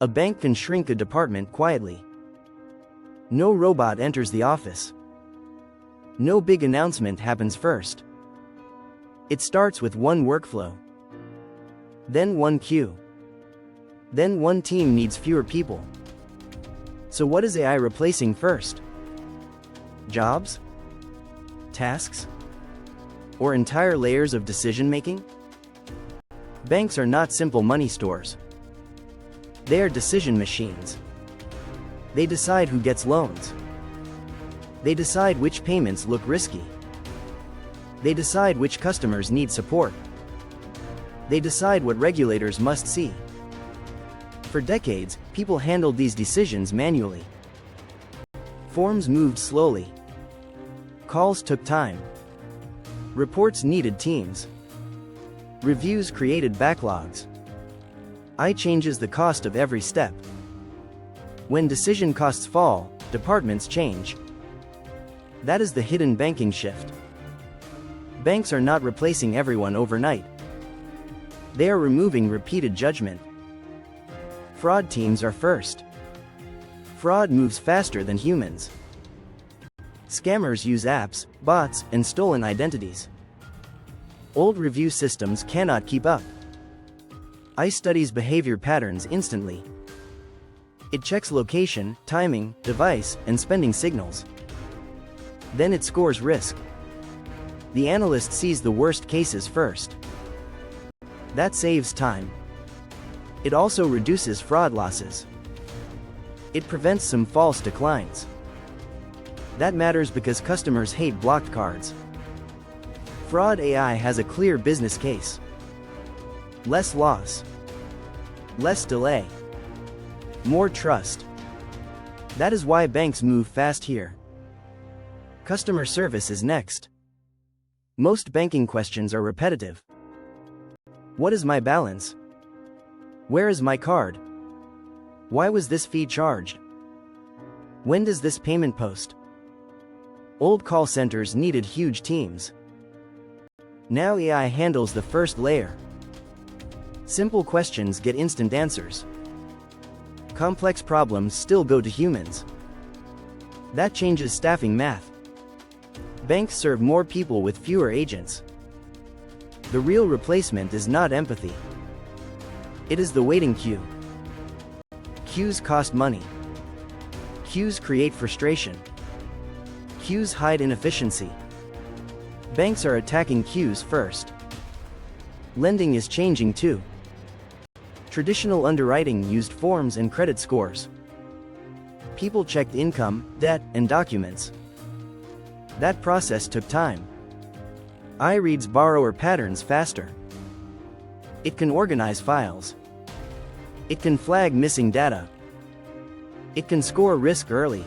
A bank can shrink a department quietly. No robot enters the office. No big announcement happens first. It starts with one workflow. Then one queue. Then one team needs fewer people. So what is AI replacing first? Jobs? Tasks? Or entire layers of decision-making? Banks are not simple money stores. They are decision machines. They decide who gets loans. They decide which payments look risky. They decide which customers need support. They decide what regulators must see. For decades, people handled these decisions manually. Forms moved slowly. Calls took time. Reports needed teams. Reviews created backlogs. AI changes the cost of every step. When decision costs fall, departments change. That is the hidden banking shift. Banks are not replacing everyone overnight. They are removing repeated judgment. Fraud teams are first. Fraud moves faster than humans. Scammers use apps, bots, and stolen identities. Old review systems cannot keep up. AI studies behavior patterns instantly. It checks location, timing, device, and spending signals. Then it scores risk. The analyst sees the worst cases first. That saves time. It also reduces fraud losses. It prevents some false declines. That matters because customers hate blocked cards. Fraud AI has a clear business case. Less loss. Less delay. More trust. That is why banks move fast here. Customer service is next. Most banking questions are repetitive. What is my balance? Where is my card? Why was this fee charged? When does this payment post? Old call centers needed huge teams. Now AI handles the first layer. Simple questions get instant answers. Complex problems still go to humans. That changes staffing math. Banks serve more people with fewer agents. The real replacement is not empathy. It is the waiting queue. Queues cost money. Queues create frustration. Queues hide inefficiency. Banks are attacking queues first. Lending is changing too. Traditional underwriting used forms and credit scores. People checked income, debt, and documents. That process took time. AI reads borrower patterns faster. It can organize files. It can flag missing data. It can score risk early.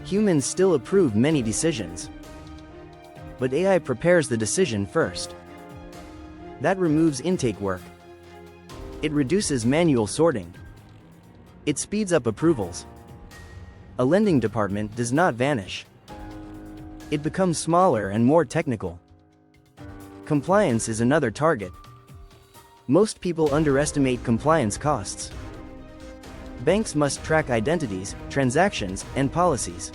Humans still approve many decisions. But AI prepares the decision first. That removes intake work. It reduces manual sorting. It speeds up approvals. A lending department does not vanish. It becomes smaller and more technical. Compliance is another target. Most people underestimate compliance costs. Banks must track identities, transactions, and policies.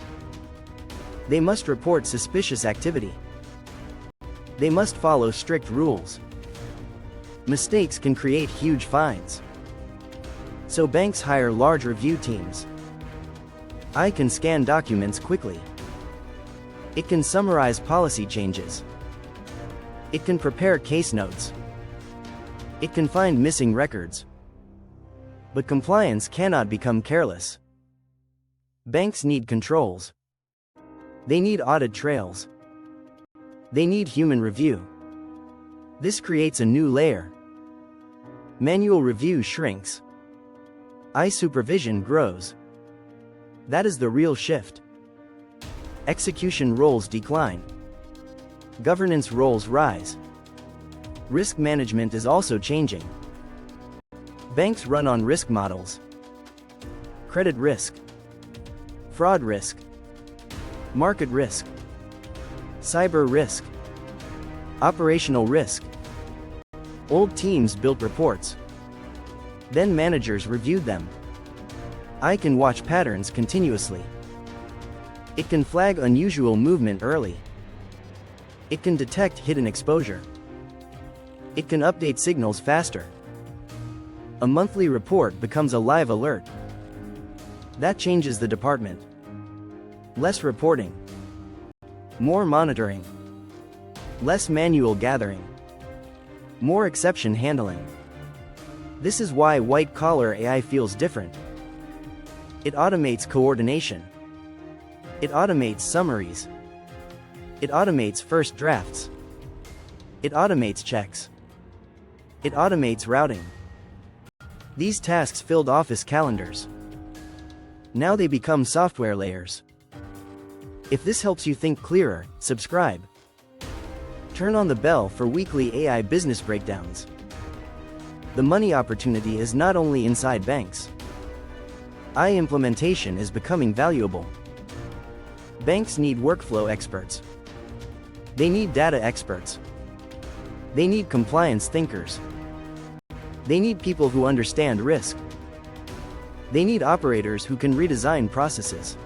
They must report suspicious activity. They must follow strict rules. Mistakes can create huge fines. So banks hire large review teams. AI can scan documents quickly. It can summarize policy changes. It can prepare case notes. It can find missing records. But compliance cannot become careless. Banks need controls. They need audit trails. They need human review. This creates a new layer. Manual review shrinks. AI supervision grows. That is the real shift. Execution roles decline. Governance roles rise. Risk management is also changing. Banks run on risk models. Credit risk. Fraud risk. Market risk. Cyber risk. Operational risk. Old teams built reports. Then managers reviewed them. AI can watch patterns continuously. It can flag unusual movement early. It can detect hidden exposure. It can update signals faster. A monthly report becomes a live alert. That changes the department. Less reporting. More monitoring. Less manual gathering. More exception handling. This is why white-collar AI feels different. It automates coordination. It automates summaries. It automates first drafts. It automates checks. It automates routing. These tasks filled office calendars. Now they become software layers. If this helps you think clearer, subscribe. Turn on the bell for weekly AI business breakdowns. The money opportunity is not only inside banks. AI implementation is becoming valuable. Banks need workflow experts. They need data experts. They need compliance thinkers. They need people who understand risk. They need operators who can redesign processes.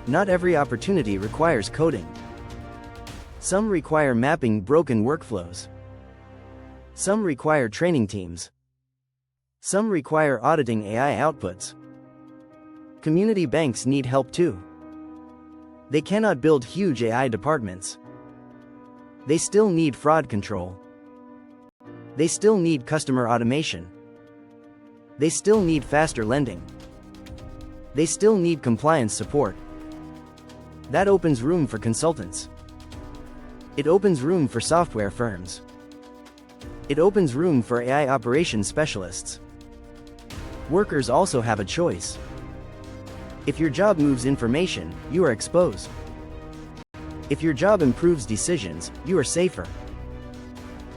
Not every opportunity requires coding. Some require mapping broken workflows. Some require training teams. Some require auditing AI outputs. Community banks need help too. They cannot build huge AI departments. They still need fraud control. They still need customer automation. They still need faster lending. They still need compliance support. That opens room for consultants. It opens room for software firms. It opens room for AI operations specialists. Workers also have a choice. If your job moves information, you are exposed. If your job improves decisions, you are safer.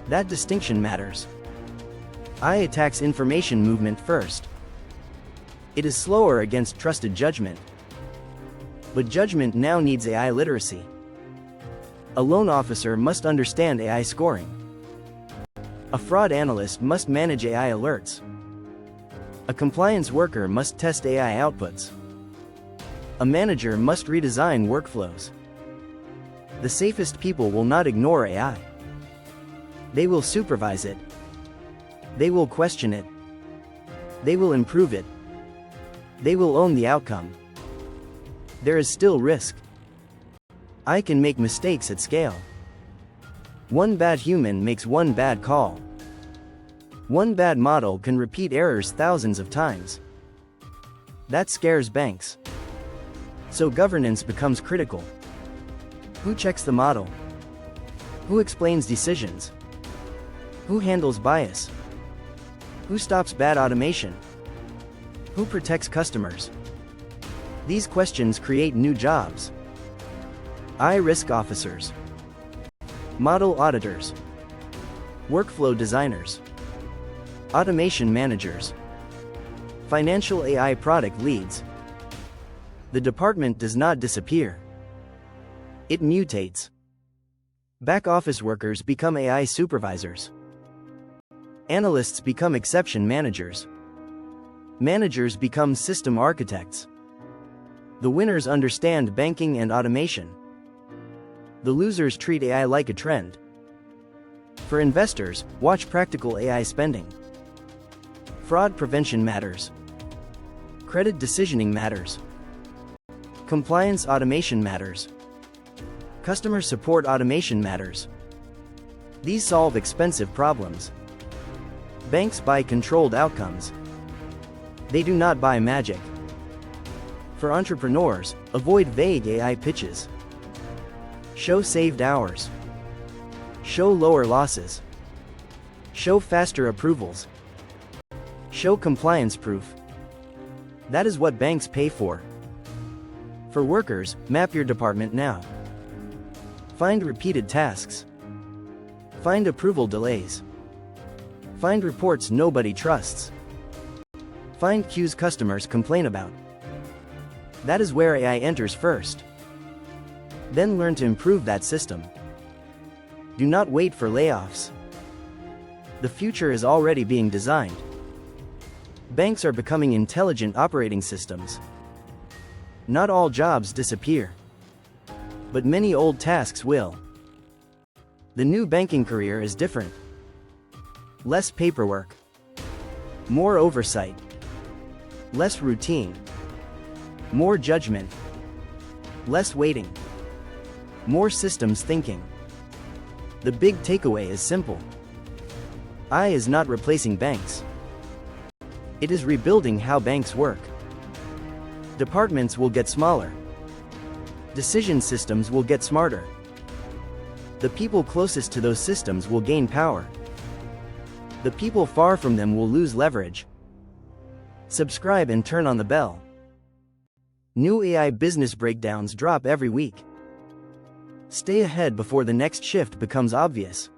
That distinction matters. AI attacks information movement first. It is slower against trusted judgment. But judgment now needs AI literacy. A loan officer must understand AI scoring. A fraud analyst must manage AI alerts. A compliance worker must test AI outputs. A manager must redesign workflows. The safest people will not ignore AI. They will supervise it. They will question it. They will improve it. They will own the outcome. There is still risk. AI can make mistakes at scale. One bad human makes one bad call. One bad model can repeat errors thousands of times. That scares banks. So governance becomes critical. Who checks the model? Who explains decisions? Who handles bias? Who stops bad automation? Who protects customers? These questions create new jobs. AI risk officers. Model auditors. Workflow designers. Automation managers. Financial AI product leads. The department does not disappear. It mutates. Back office workers become AI supervisors. Analysts become exception managers. Managers become system architects. The winners understand banking and automation. The losers treat AI like a trend. For investors, watch practical AI spending. Fraud prevention matters. Credit decisioning matters. Compliance automation matters. Customer support automation matters. These solve expensive problems. Banks buy controlled outcomes. They do not buy magic. For entrepreneurs, avoid vague AI pitches. Show saved hours. Show lower losses. Show faster approvals. Show compliance proof. That is what banks pay for. For workers, map your department now. Find repeated tasks. Find approval delays. Find reports nobody trusts. Find queues customers complain about. That is where AI enters first. Then learn to improve that system. Do not wait for layoffs. The future is already being designed. Banks are becoming intelligent operating systems. Not all jobs disappear, but many old tasks will. The new banking career is different. Less paperwork, more oversight, less routine, more judgment, less waiting, more systems thinking. The big takeaway is simple. AI is not replacing banks. It is rebuilding how banks work. Departments will get smaller. Decision systems will get smarter. The people closest to those systems will gain power. The people far from them will lose leverage. Subscribe and turn on the bell. New AI business breakdowns drop every week. Stay ahead before the next shift becomes obvious.